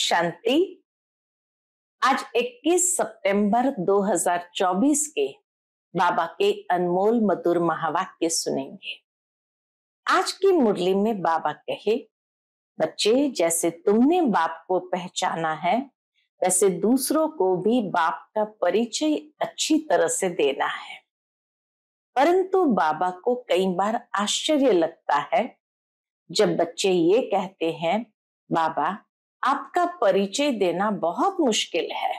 शांति। आज 21 सितंबर 2024 के बाबा के अनमोल मधुर महावाक्य सुनेंगे। आज की मुरली में बाबा कहे, बच्चे जैसे तुमने बाप को पहचाना है वैसे दूसरों को भी बाप का परिचय अच्छी तरह से देना है। परंतु बाबा को कई बार आश्चर्य लगता है जब बच्चे ये कहते हैं, बाबा आपका परिचय देना बहुत मुश्किल है।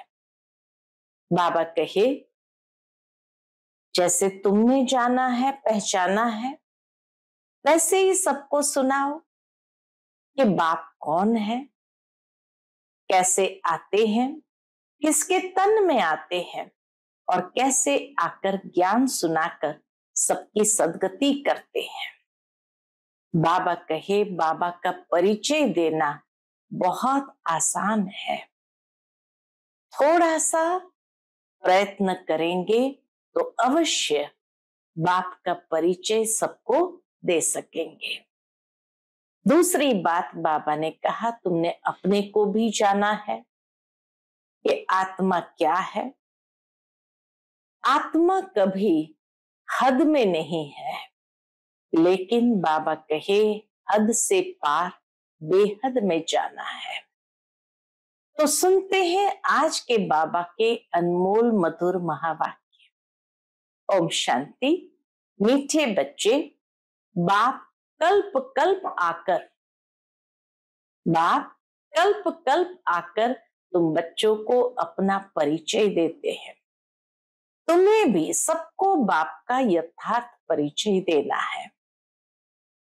बाबा कहे, जैसे तुमने जाना है पहचाना है वैसे ही सबको सुनाओ कि बाप कौन है, कैसे आते हैं, किसके तन में आते हैं और कैसे आकर ज्ञान सुनाकर सबकी सद्गति करते हैं। बाबा कहे, बाबा का परिचय देना बहुत आसान है। थोड़ा सा प्रयत्न करेंगे तो अवश्य बाप का परिचय सबको दे सकेंगे। दूसरी बात बाबा ने कहा, तुमने अपने को भी जाना है कि आत्मा क्या है। आत्मा कभी हद में नहीं है, लेकिन बाबा कहे हद से पार बेहद में जाना है। तो सुनते हैं आज के बाबा के अनमोल मधुर महावाक्य। ओम शांति। मीठे बच्चे, बाप कल्प कल्प आकर तुम बच्चों को अपना परिचय देते हैं। तुम्हें भी सबको बाप का यथार्थ परिचय देना है।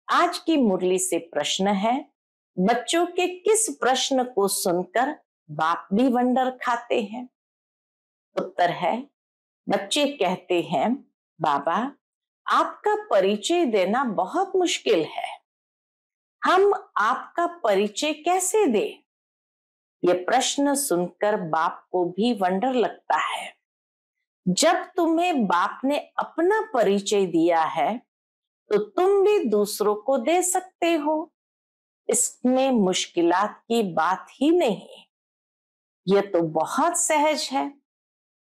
आज की मुरली से प्रश्न है, बच्चों के किस प्रश्न को सुनकर बाप भी वंडर खाते हैं। उत्तर है, बच्चे कहते हैं, बाबा आपका परिचय देना बहुत मुश्किल है, हम आपका परिचय कैसे दें। ये प्रश्न सुनकर बाप को भी वंडर लगता है। जब तुम्हें बाप ने अपना परिचय दिया है तो तुम भी दूसरों को दे सकते हो। इसमें मुश्किलात की बात ही नहीं, यह तो बहुत सहज है।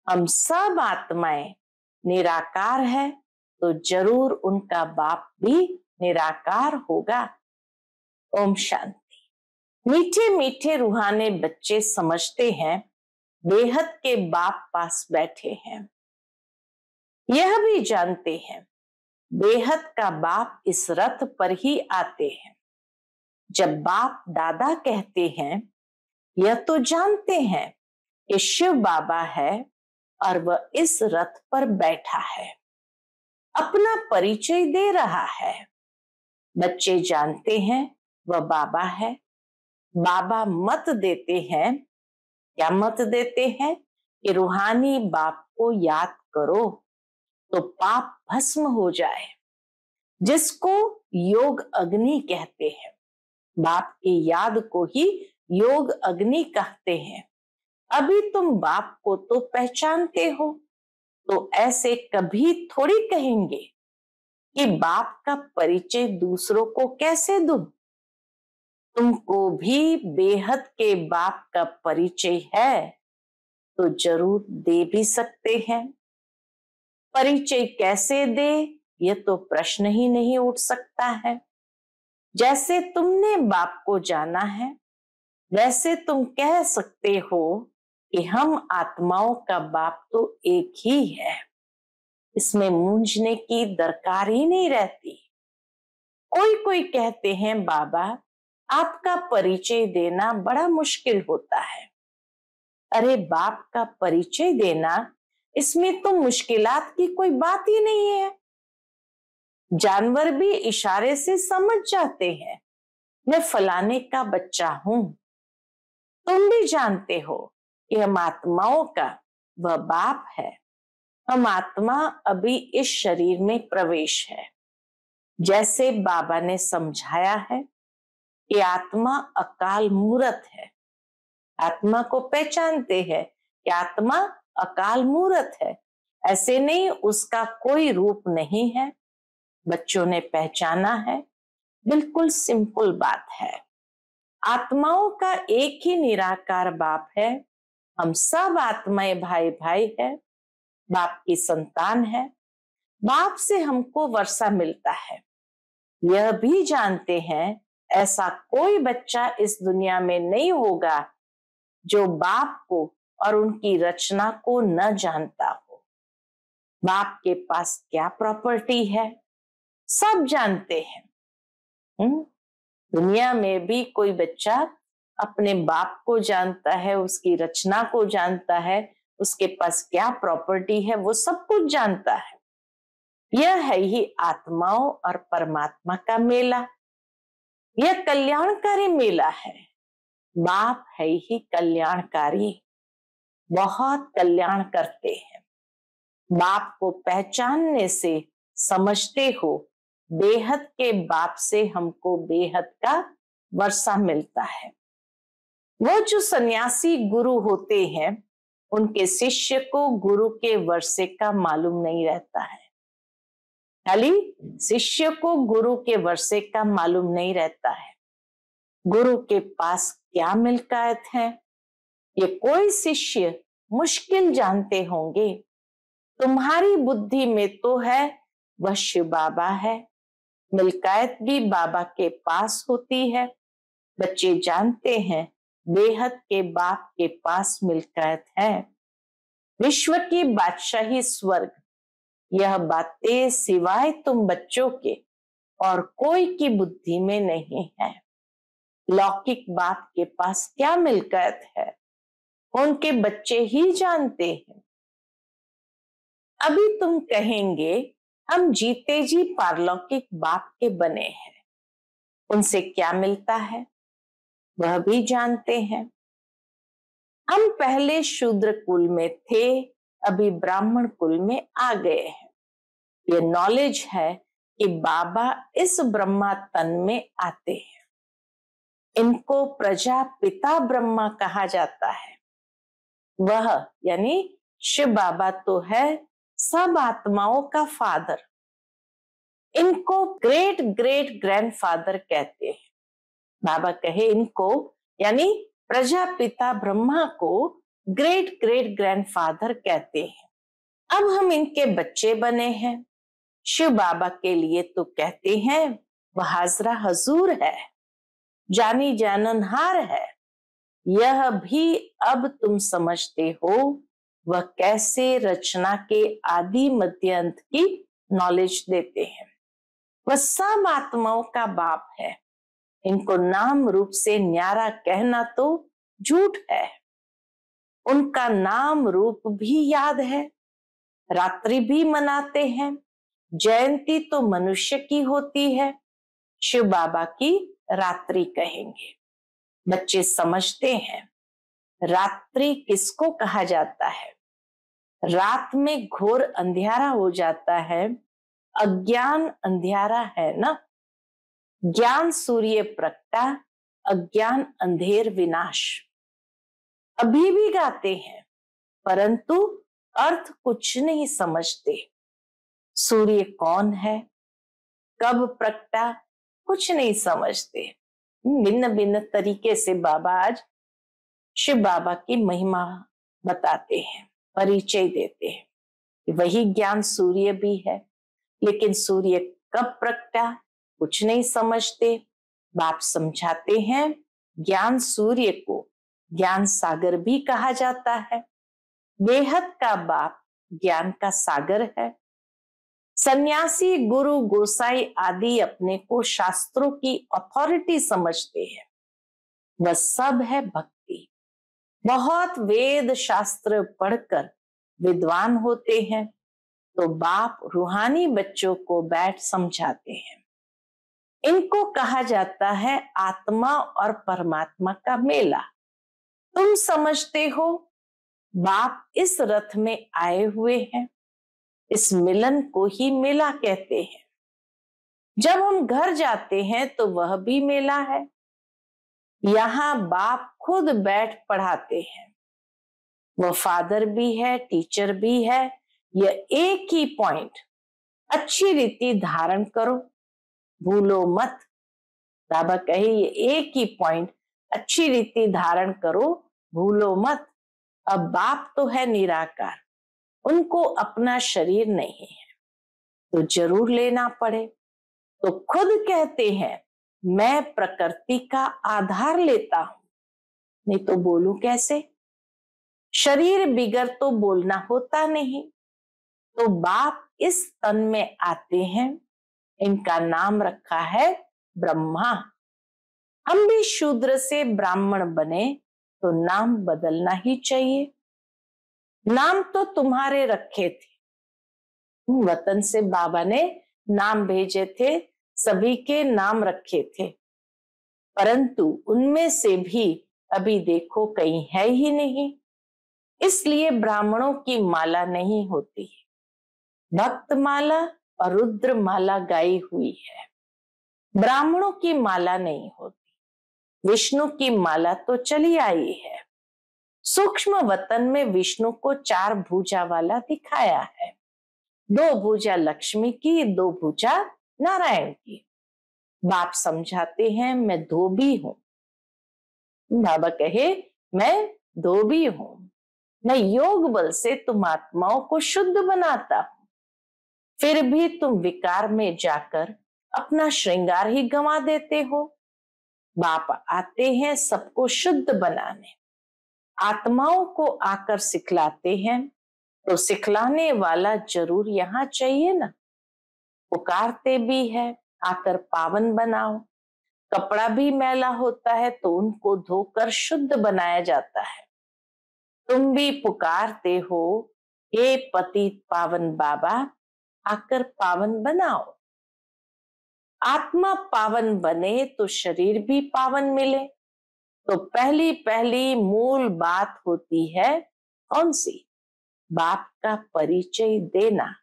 हम सब आत्माएं निराकार है तो जरूर उनका बाप भी निराकार होगा। ओम शांति। मीठे मीठे रूहानी बच्चे समझते हैं बेहद के बाप पास बैठे हैं। यह भी जानते हैं बेहद का बाप इस रथ पर ही आते हैं। जब बाप दादा कहते हैं, यह तो जानते हैं कि शिव बाबा है और वह इस रथ पर बैठा है, अपना परिचय दे रहा है। बच्चे जानते हैं वह बाबा है। बाबा मत देते हैं, क्या मत देते हैं कि रूहानी बाप को याद करो तो पाप भस्म हो जाए, जिसको योग अग्नि कहते हैं। बाप की याद को ही योग अग्नि कहते हैं। अभी तुम बाप को तो पहचानते हो, तो ऐसे कभी थोड़ी कहेंगे कि बाप का परिचय दूसरों को कैसे दूं। तुमको भी बेहद के बाप का परिचय है तो जरूर दे भी सकते हैं। परिचय कैसे दे, यह तो प्रश्न ही नहीं उठ सकता है। जैसे तुमने बाप को जाना है वैसे तुम कह सकते हो कि हम आत्माओं का बाप तो एक ही है। इसमें मूंझने की दरकार ही नहीं रहती। कोई कहते हैं, बाबा आपका परिचय देना बड़ा मुश्किल होता है। अरे बाप का परिचय देना, इसमें तो मुश्किलात की कोई बात ही नहीं है। जानवर भी इशारे से समझ जाते हैं, मैं फलाने का बच्चा हूं। तुम भी जानते हो कि हम आत्माओं का वह बाप है। हम आत्मा अभी इस शरीर में प्रवेश है। जैसे बाबा ने समझाया है कि आत्मा अकाल मूरत है। आत्मा को पहचानते हैं कि आत्मा अकाल मूरत है, ऐसे नहीं उसका कोई रूप नहीं है। बच्चों ने पहचाना है, बिल्कुल सिंपल बात है। आत्माओं का एक ही निराकार बाप है। हम सब आत्माएं भाई भाई है, बाप की संतान है। बाप से हमको वर्षा मिलता है। यह भी जानते हैं ऐसा कोई बच्चा इस दुनिया में नहीं होगा जो बाप को और उनकी रचना को न जानता हो। बाप के पास क्या प्रॉपर्टी है सब जानते हैं। दुनिया में भी कोई बच्चा अपने बाप को जानता है, उसकी रचना को जानता है, उसके पास क्या प्रॉपर्टी है वो सब कुछ जानता है। यह है ही आत्माओं और परमात्मा का मेला। यह कल्याणकारी मेला है। बाप है ही कल्याणकारी, बहुत कल्याण करते हैं। बाप को पहचानने से समझते हो बेहद के बाप से हमको बेहद का वर्षा मिलता है। वो जो सन्यासी गुरु होते हैं उनके शिष्य को गुरु के वर्षे का मालूम नहीं रहता है। खाली शिष्य को गुरु के वर्षे का मालूम नहीं रहता है। गुरु के पास क्या मिल्कियत है ये कोई शिष्य मुश्किल जानते होंगे। तुम्हारी बुद्धि में तो है वह शिव बाबा है। मिल्कियत भी बाबा के पास होती है। बच्चे जानते हैं बेहद के बाप के पास मिल्कियत है। विश्व की बादशाही स्वर्ग, यह बातें सिवाय तुम बच्चों के और कोई की बुद्धि में नहीं है। लौकिक बाप के पास क्या मिल्कियत है उनके बच्चे ही जानते हैं। अभी तुम कहेंगे हम जीते जी पारलौकिक बाप के बने हैं, उनसे क्या मिलता है वह भी जानते हैं। हम पहले शूद्र कुल में थे, अभी ब्राह्मण कुल में आ गए हैं। ये नॉलेज है कि बाबा इस ब्रह्मा तन में आते हैं। इनको प्रजापिता ब्रह्मा कहा जाता है। वह यानी शिव बाबा तो है सब आत्माओं का फादर। इनको ग्रेट ग्रेट ग्रैंडफादर कहते हैं। बाबा कहे इनको यानी प्रजापिता ब्रह्मा को ग्रेट ग्रेट ग्रैंडफादर कहते हैं। अब हम इनके बच्चे बने हैं। शिव बाबा के लिए तो कहते हैं वह हाजरा हजूर है, जानी जाननहार है। यह भी अब तुम समझते हो वह कैसे रचना के आदि मध्य अंत की नॉलेज देते हैं। वह सब आत्माओं का बाप है। इनको नाम रूप से न्यारा कहना तो झूठ है। उनका नाम रूप भी याद है, रात्रि भी मनाते हैं। जयंती तो मनुष्य की होती है, शिव बाबा की रात्रि कहेंगे। बच्चे समझते हैं रात्रि किसको कहा जाता है। रात में घोर अंधियारा हो जाता है, अज्ञान अंधियारा है ना। ज्ञान सूर्य प्रगटा, अज्ञान अंधेर विनाश। अभी भी गाते हैं परंतु अर्थ कुछ नहीं समझते। सूर्य कौन है, कब प्रगटा, कुछ नहीं समझते। भिन्न भिन्न तरीके से बाबा आज शिव बाबा की महिमा बताते हैं, परिचय देते हैं। वही ज्ञान सूर्य भी है, लेकिन सूर्य कब प्रगटा कुछ नहीं समझते। बाप समझाते हैं ज्ञान सूर्य को ज्ञान सागर भी कहा जाता है। बेहद का बाप ज्ञान का सागर है। सन्यासी गुरु गोसाई आदि अपने को शास्त्रों की अथॉरिटी समझते हैं। वह सब है भक्ति। बहुत वेद शास्त्र पढ़कर विद्वान होते हैं तो बाप रूहानी बच्चों को बैठ समझाते हैं। इनको कहा जाता है आत्मा और परमात्मा का मेला। तुम समझते हो बाप इस रथ में आए हुए हैं, इस मिलन को ही मेला कहते हैं। जब हम घर जाते हैं तो वह भी मेला है। यहाँ बाप खुद बैठ पढ़ाते हैं। वह फादर भी है, टीचर भी है। यह एक ही पॉइंट अच्छी रीति धारण करो, भूलो मत। बाबा कहे ये एक ही पॉइंट अच्छी रीति धारण करो, भूलो मत। अब बाप तो है निराकार, उनको अपना शरीर नहीं है तो जरूर लेना पड़े। तो खुद कहते हैं मैं प्रकृति का आधार लेता हूं, नहीं तो बोलूं कैसे? शरीर बिगर तो बोलना होता नहीं। तो बाप इस तन में आते हैं, इनका नाम रखा है ब्रह्मा। हम भी शूद्र से ब्राह्मण बने तो नाम बदलना ही चाहिए। नाम तो तुम्हारे रखे थे, वतन से बाबा ने नाम भेजे थे, सभी के नाम रखे थे, परंतु उनमें से भी अभी देखो कहीं है ही नहीं। इसलिए ब्राह्मणों की माला नहीं होती है, भक्त माला और रुद्र माला गाई हुई है। ब्राह्मणों की माला नहीं होती। विष्णु की माला तो चली आई है। सूक्ष्म वतन में विष्णु को 4 भुजा वाला दिखाया है, 2 भुजा लक्ष्मी की, 2 भुजा नारायण की। बाप समझाते हैं मैं धोबी हूं। बाबा कहे मैं धोबी हूं, मैं योग बल से तुम आत्माओं को शुद्ध बनाता हूं, फिर भी तुम विकार में जाकर अपना श्रृंगार ही गंवा देते हो। बाप आते हैं सबको शुद्ध बनाने, आत्माओं को आकर सिखलाते हैं, तो सिखलाने वाला जरूर यहाँ चाहिए ना। पुकारते भी है आकर पावन बनाओ। कपड़ा भी मैला होता है तो उनको धोकर शुद्ध बनाया जाता है। तुम भी पुकारते हो हे पतित पावन बाबा, आकर पावन बनाओ। आत्मा पावन बने तो शरीर भी पावन मिले। तो पहली पहली मूल बात होती है कौन सी? बाप का परिचय देना।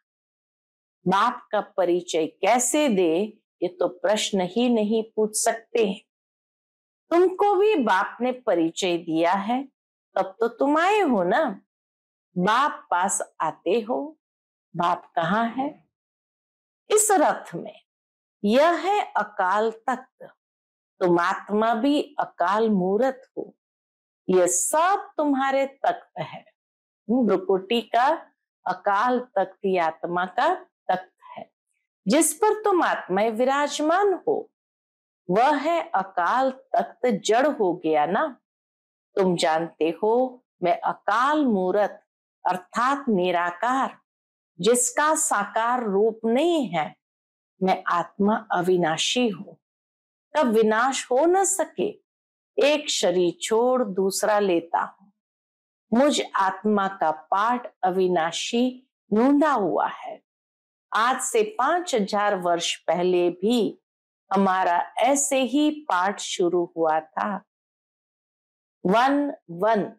बाप का परिचय कैसे दे, ये तो प्रश्न ही नहीं पूछ सकते हैं। तुमको भी बाप ने परिचय दिया है, तब तो तुम आए हो ना। बाप पास आते हो। बाप कहाँ है? इस रथ में। यह है अकाल तख्त। तुम आत्मा भी अकाल मूरत हो। यह सब तुम्हारे तख्त है। भ्रुकुटी का अकाल तख्त ही आत्मा का तख्त है, जिस पर तुम आत्माएं विराजमान हो। वह है अकाल तख्त। जड़ हो गया ना। तुम जानते हो मैं अकाल मूरत अर्थात निराकार, जिसका साकार रूप नहीं है। मैं आत्मा अविनाशी हूं, कब विनाश हो न सके। एक शरीर छोड़ दूसरा लेता हूं। मुझ आत्मा का पाठ अविनाशी ढूंढा हुआ है। आज से 5000 वर्ष पहले भी हमारा ऐसे ही पाठ शुरू हुआ था। 1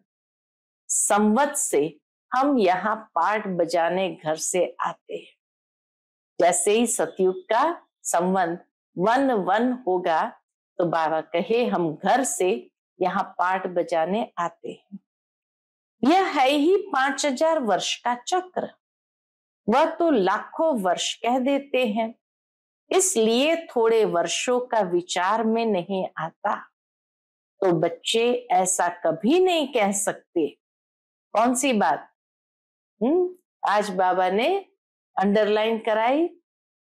संवत से हम यहाँ पाठ बजाने घर से आते हैं। जैसे ही सतयुग का संवत 1 होगा तो बाबा कहे हम घर से यहाँ पाठ बजाने आते हैं। यह है ही 5000 वर्ष का चक्र। वह तो लाखों वर्ष कह देते हैं, इसलिए थोड़े वर्षों का विचार में नहीं आता। तो बच्चे ऐसा कभी नहीं कह सकते। कौन सी बात? आज बाबा ने अंडरलाइन कराई।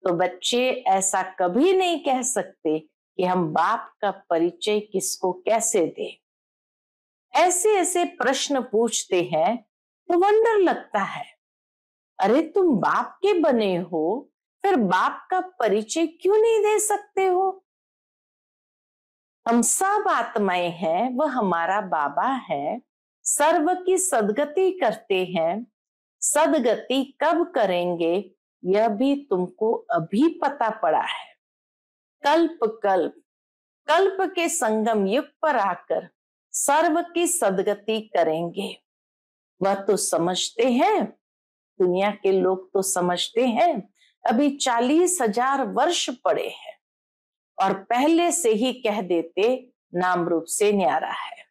तो बच्चे ऐसा कभी नहीं कह सकते कि हम बाप का परिचय किसको कैसे दें। ऐसे ऐसे प्रश्न पूछते हैं तो वंडर लगता है, अरे तुम बाप के बने हो, फिर बाप का परिचय क्यों नहीं दे सकते हो? हम सब आत्माएं हैं, वह हमारा बाबा है, सर्व की सदगति करते हैं। सदगति कब करेंगे यह भी तुमको अभी पता पड़ा है। कल्प कल्प कल्प के संगम युग पर आकर सर्व की सदगति करेंगे। वह तो समझते हैं, दुनिया के लोग तो समझते हैं अभी 40,000 वर्ष पड़े हैं और पहले से ही कह देते नाम रूप से न्यारा है।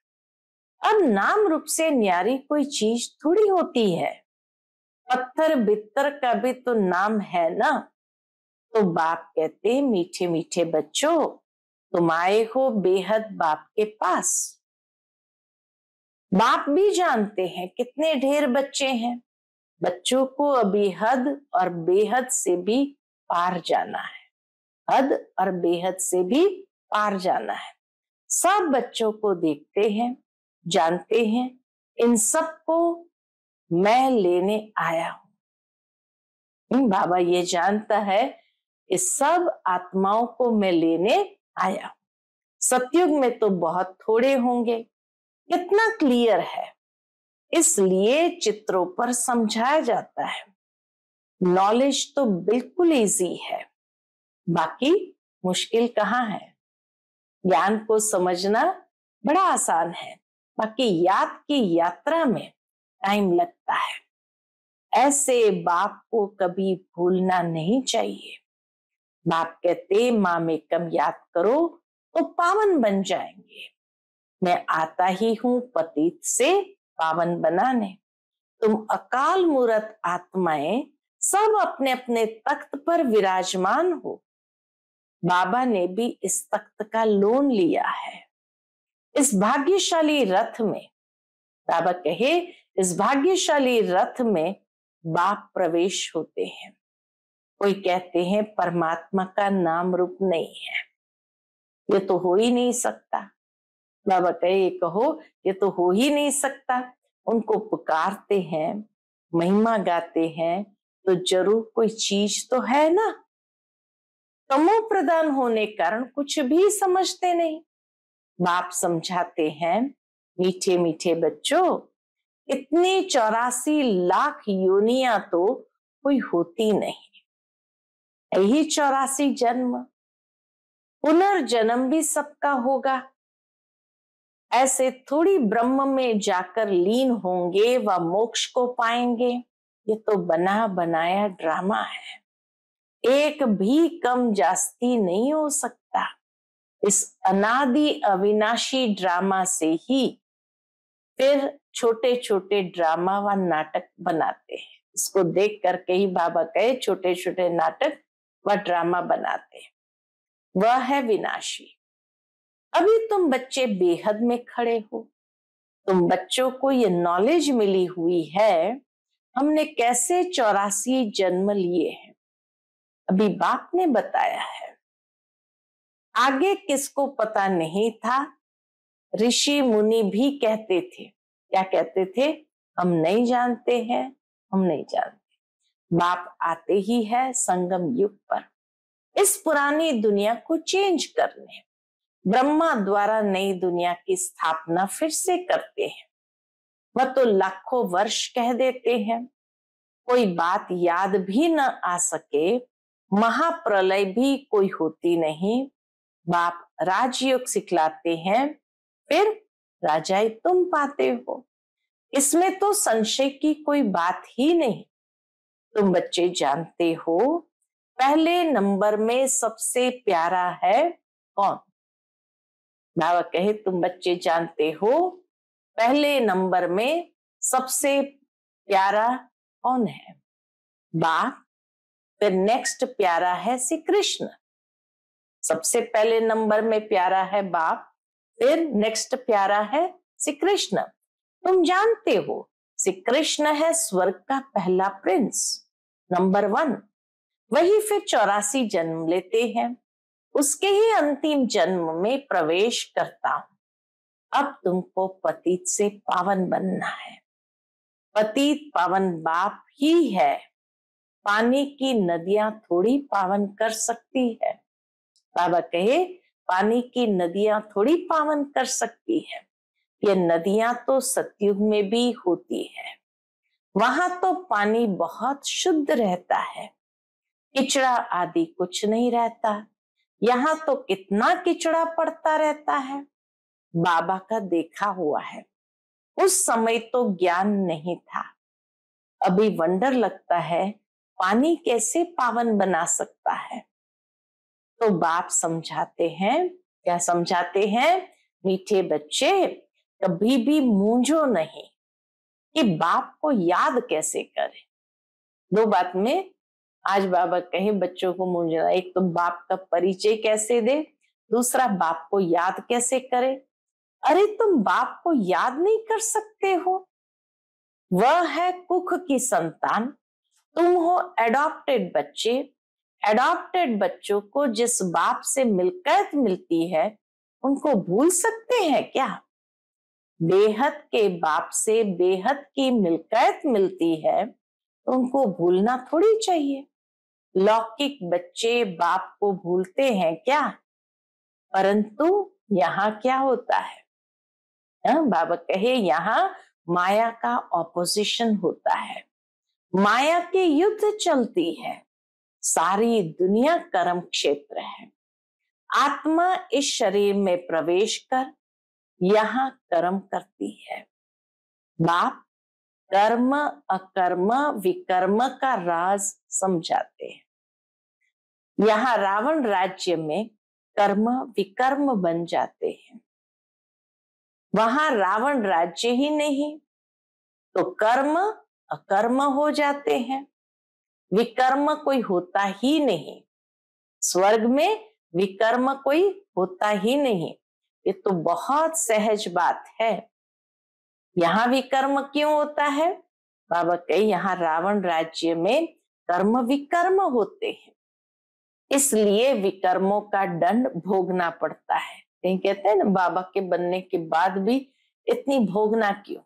अब नाम रूप से न्यारी कोई चीज थोड़ी होती है। पत्थर बित्तर का भी तो नाम है ना। तो बाप कहते मीठे मीठे बच्चों, तुम आए हो बेहद बाप के पास। बाप भी जानते हैं कितने ढेर बच्चे हैं। बच्चों को अभी हद और बेहद से भी पार जाना है। हद और बेहद से भी पार जाना है। सब बच्चों को देखते हैं, जानते हैं, इन सबको मैं लेने आया हूं। बाबा ये जानता है इस सब आत्माओं को मैं लेने आया हूं। सतयुग में तो बहुत थोड़े होंगे। कितना क्लियर है, इसलिए चित्रों पर समझाया जाता है। नॉलेज तो बिल्कुल इजी है, बाकी मुश्किल कहाँ है। ज्ञान को समझना बड़ा आसान है, बाकी याद की यात्रा में टाइम लगता है। ऐसे बाप को कभी भूलना नहीं चाहिए। बाप कहते माँ में कम याद करो तो पावन बन जाएंगे। मैं आता ही हूं पतित से पावन बनाने। तुम अकाल मूरत आत्माएं सब अपने अपने तख्त पर विराजमान हो। बाबा ने भी इस तख्त का लोन लिया है। इस भाग्यशाली रथ में, बाबा कहे, इस भाग्यशाली रथ में बाप प्रवेश होते हैं। कोई कहते हैं परमात्मा का नाम रूप नहीं है, ये तो हो ही नहीं सकता। बाबा कहे ये कहो ये तो हो ही नहीं सकता। उनको पुकारते हैं, महिमा गाते हैं, तो जरूर कोई चीज तो है ना। तमो प्रधान होने कारण कुछ भी समझते नहीं। बाप समझाते हैं, मीठे मीठे बच्चों, इतनी 84 लाख योनियां तो कोई होती नहीं। यही 84 जन्म, पुनर्जन्म भी सबका होगा। ऐसे थोड़ी ब्रह्म में जाकर लीन होंगे व मोक्ष को पाएंगे। ये तो बना बनाया ड्रामा है। एक भी कम जास्ती नहीं हो सकता। इस अनादि अविनाशी ड्रामा से ही फिर छोटे छोटे ड्रामा व नाटक बनाते हैं। इसको देख करके ही बाबा कहे छोटे छोटे नाटक व ड्रामा बनाते हैं। वह है विनाशी। अभी तुम बच्चे बेहद में खड़े हो। तुम बच्चों को ये नॉलेज मिली हुई है हमने कैसे 84 जन्म लिए हैं। अभी बाप ने बताया है। आगे किसको पता नहीं था। ऋषि मुनि भी कहते थे, क्या कहते थे, हम नहीं जानते हैं, हम नहीं जानते। बाप आते ही है संगम युग पर इस पुरानी दुनिया को चेंज करने। ब्रह्मा द्वारा नई दुनिया की स्थापना फिर से करते हैं। वह तो लाखों वर्ष कह देते हैं। कोई बात याद भी न आ सके, महाप्रलय भी कोई होती नहीं। बाप राजयोग सिखलाते हैं, फिर राजाई तुम पाते हो। इसमें तो संशय की कोई बात ही नहीं। तुम बच्चे जानते हो पहले नंबर में सबसे प्यारा है कौन। बाबा कहे तुम बच्चे जानते हो पहले नंबर में सबसे प्यारा कौन है, बाप। फिर नेक्स्ट प्यारा है श्री कृष्ण। सबसे पहले नंबर में प्यारा है बाप, फिर नेक्स्ट प्यारा है श्री कृष्ण। तुम जानते हो श्री कृष्ण है स्वर्ग का पहला प्रिंस, नंबर 1। वही फिर 84 जन्म लेते हैं। उसके ही अंतिम जन्म में प्रवेश करता हूं। अब तुमको पतित से पावन बनना है। पतित पावन बाप ही है। पानी की नदियां थोड़ी पावन कर सकती है। बाबा कहे पानी की नदियां थोड़ी पावन कर सकती है। ये नदियां तो सतयुग में भी होती है। वहां तो पानी बहुत शुद्ध रहता है, किचड़ा आदि कुछ नहीं रहता। यहाँ तो कितना किचड़ा पड़ता रहता है। बाबा का देखा हुआ है। उस समय तो ज्ञान नहीं था। अभी वंडर लगता है पानी कैसे पावन बना सकता है। तो बाप समझाते हैं, क्या समझाते हैं, मीठे बच्चे कभी भी मूंझो नहीं कि बाप को याद कैसे करें। दो बात में आज बाबा कहे बच्चों को मूंझना। एक तो बाप का परिचय कैसे दे, दूसरा, बाप को याद कैसे करे? अरे तुम बाप को याद नहीं कर सकते हो, वह है कुख की संतान, तुम हो एडॉप्टेड बच्चे। एडॉप्टेड बच्चों को जिस बाप से मिल्कियत मिलती है उनको भूल सकते हैं क्या? बेहद के बाप से बेहद की मिल्कियत मिलती है तो उनको भूलना थोड़ी चाहिए। लौकिक बच्चे बाप को भूलते हैं क्या? परंतु यहाँ क्या होता है? बाबा कहे यहाँ माया का ऑपोजिशन होता है, माया के युद्ध चलती है, सारी दुनिया कर्म क्षेत्र है। आत्मा इस शरीर में प्रवेश कर यहाँ कर्म करती है। बाप कर्म अकर्म विकर्म का राज समझाते हैं। यहाँ रावण राज्य में कर्म विकर्म बन जाते हैं, वहां रावण राज्य ही नहीं तो कर्म अकर्म हो जाते हैं, विकर्म कोई होता ही नहीं। स्वर्ग में विकर्म कोई होता ही नहीं, ये तो बहुत सहज बात है। यहाँ विकर्म क्यों होता है? बाबा कहे यहाँ रावण राज्य में कर्म विकर्म होते हैं, इसलिए विकर्मों का दंड भोगना पड़ता है। कहीं कहते हैं ना बाबा के बनने के बाद भी इतनी भोगना क्यों?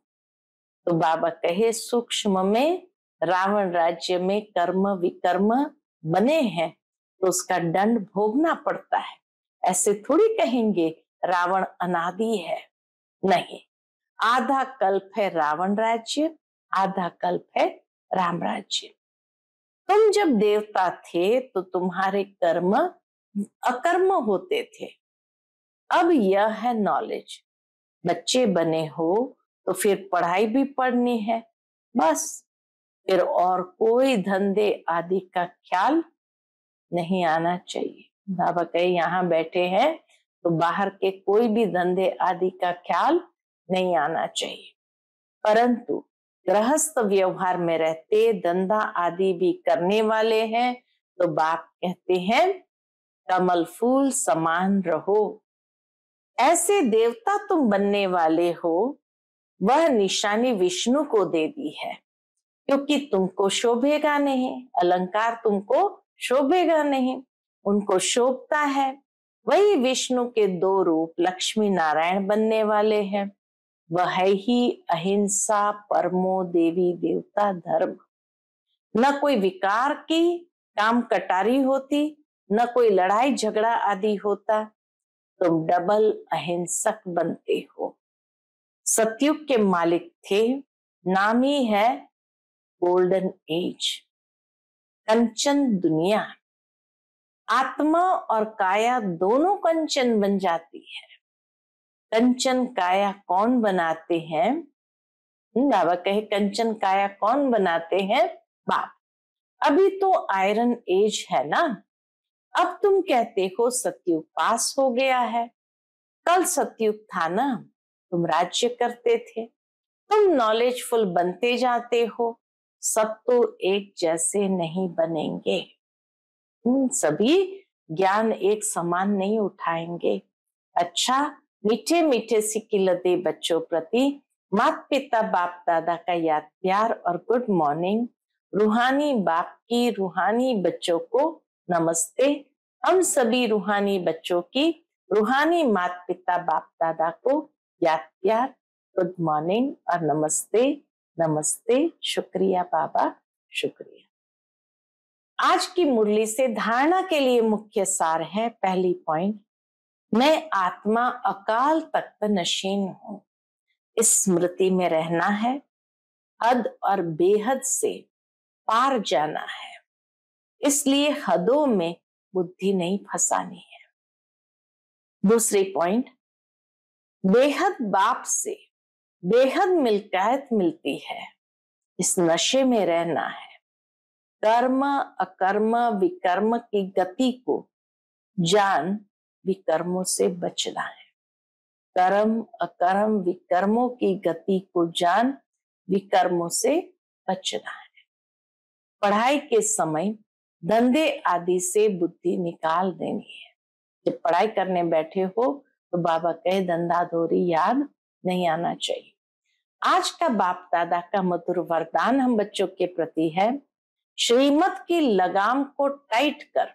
तो बाबा कहे सूक्ष्म में रावण राज्य में कर्म विकर्म बने हैं तो उसका दंड भोगना पड़ता है। ऐसे थोड़ी कहेंगे रावण अनादि है, नहीं। आधा कल्प है रावण राज्य, आधा कल्प है राम राज्य। तुम जब देवता थे तो तुम्हारे कर्म अकर्म होते थे। अब यह है नॉलेज, बच्चे बने हो तो फिर पढ़ाई भी पढ़नी है, बस फिर और कोई धंधे आदि का ख्याल नहीं आना चाहिए। बाबा कहे यहाँ बैठे हैं तो बाहर के कोई भी धंधे आदि का ख्याल नहीं आना चाहिए, परंतु गृहस्थ व्यवहार में रहते धंधा आदि भी करने वाले हैं तो बाप कहते हैं कमल फूल समान रहो। ऐसे देवता तुम बनने वाले हो, वह निशानी विष्णु को दे दी है, क्योंकि तुमको शोभेगा नहीं, अलंकार तुमको शोभेगा नहीं, उनको शोभता है। वही विष्णु के दो रूप लक्ष्मी नारायण बनने वाले हैं, वह है ही अहिंसा परमो देवी देवता धर्म। न कोई विकार की काम कटारी होती, न कोई लड़ाई झगड़ा आदि होता, तुम डबल अहिंसक बनते हो। सतयुग के मालिक थे, नाम ही है गोल्डन एज, कंचन दुनिया। आत्मा और काया दोनों कंचन बन जाती है। कंचन काया कौन बनाते हैं? बाबा कहे कंचन काया कौन बनाते हैं? बाप। अभी तो आयरन एज है ना, अब तुम कहते हो सतयुग पास हो गया है, कल सतयुग था ना, तुम राज्य करते थे, तुम नॉलेजफुल बनते जाते हो, सब तो एक जैसे नहीं बनेंगे, सभी ज्ञान एक समान नहीं उठाएंगे। अच्छा, मीठे मीठे सिकिलते बच्चों प्रति माता पिता बाप दादा का याद प्यार और गुड मॉर्निंग। रूहानी बाप की रूहानी बच्चों को नमस्ते। हम सभी रूहानी बच्चों की रूहानी माता पिता बाप दादा को याद प्यार गुड मॉर्निंग और नमस्ते नमस्ते। शुक्रिया बाबा, शुक्रिया। आज की मुरली से धारणा के लिए मुख्य सार है, पहली पॉइंट, मैं आत्मा अकाल तख्त नशीन हूं। इस स्मृति में रहना है, हद और बेहद से पार जाना है, इसलिए हदों में बुद्धि नहीं फंसानी है। दूसरी पॉइंट, बेहद बाप से बेहद मिल्कियत मिलती है, इस नशे में रहना है। कर्म अकर्म विकर्म की गति को जान, विकर्मों से बचना है। कर्म अकर्म विकर्मों की गति को जान, विकर्मों से बचना है। पढ़ाई के समय धंधे आदि से बुद्धि निकाल देनी है, जब पढ़ाई करने बैठे हो तो बाबा कहे धंधाधोरी याद नहीं आना चाहिए। आज का बाप दादा का मधुर वरदान हम बच्चों के प्रति है, श्रीमत की लगाम को टाइट कर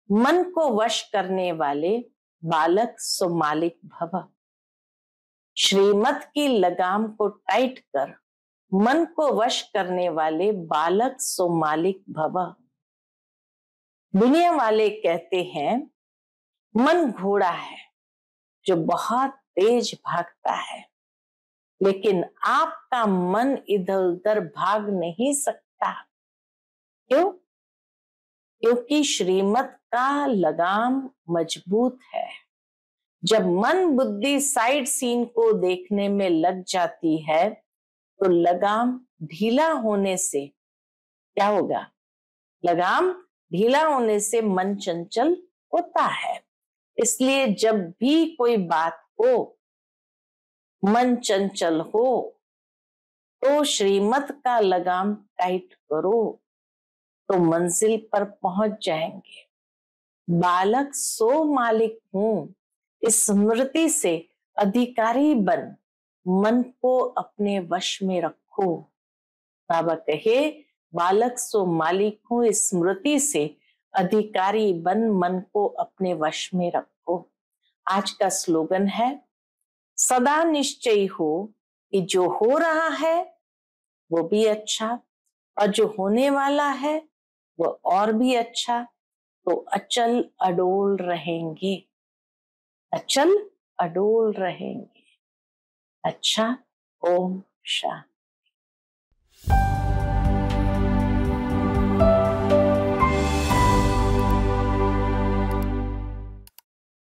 मन को वश करने वाले बालक सो मालिक भव। श्रीमत की लगाम को टाइट कर मन को वश करने वाले बालक सो मालिक भव। दुनिया वाले कहते हैं मन घोड़ा है जो बहुत तेज भागता है, लेकिन आपका मन इधर उधर भाग नहीं सकता। क्यों? क्योंकि श्रीमत का लगाम मजबूत है। जब मन बुद्धि साइड सीन को देखने में लग जाती है तो लगाम ढीला होने से क्या होगा? लगाम ढीला होने से मन चंचल होता है। इसलिए जब भी कोई बात हो, मन चंचल हो, तो श्रीमत का लगाम टाइट करो तो मंजिल पर पहुंच जाएंगे। बालक सो मालिक हूं, इस स्मृति से अधिकारी बन मन को अपने वश में रखो। बाबा कहे बालक सो मालिक हूं, इस स्मृति से अधिकारी बन मन को अपने वश में रखो। आज का स्लोगन है, सदा निश्चय हो कि जो हो रहा है वो भी अच्छा और जो होने वाला है वो और भी अच्छा, तो अचल अडोल रहेंगे, अचल अडोल रहेंगे। अच्छा, ओम शांति।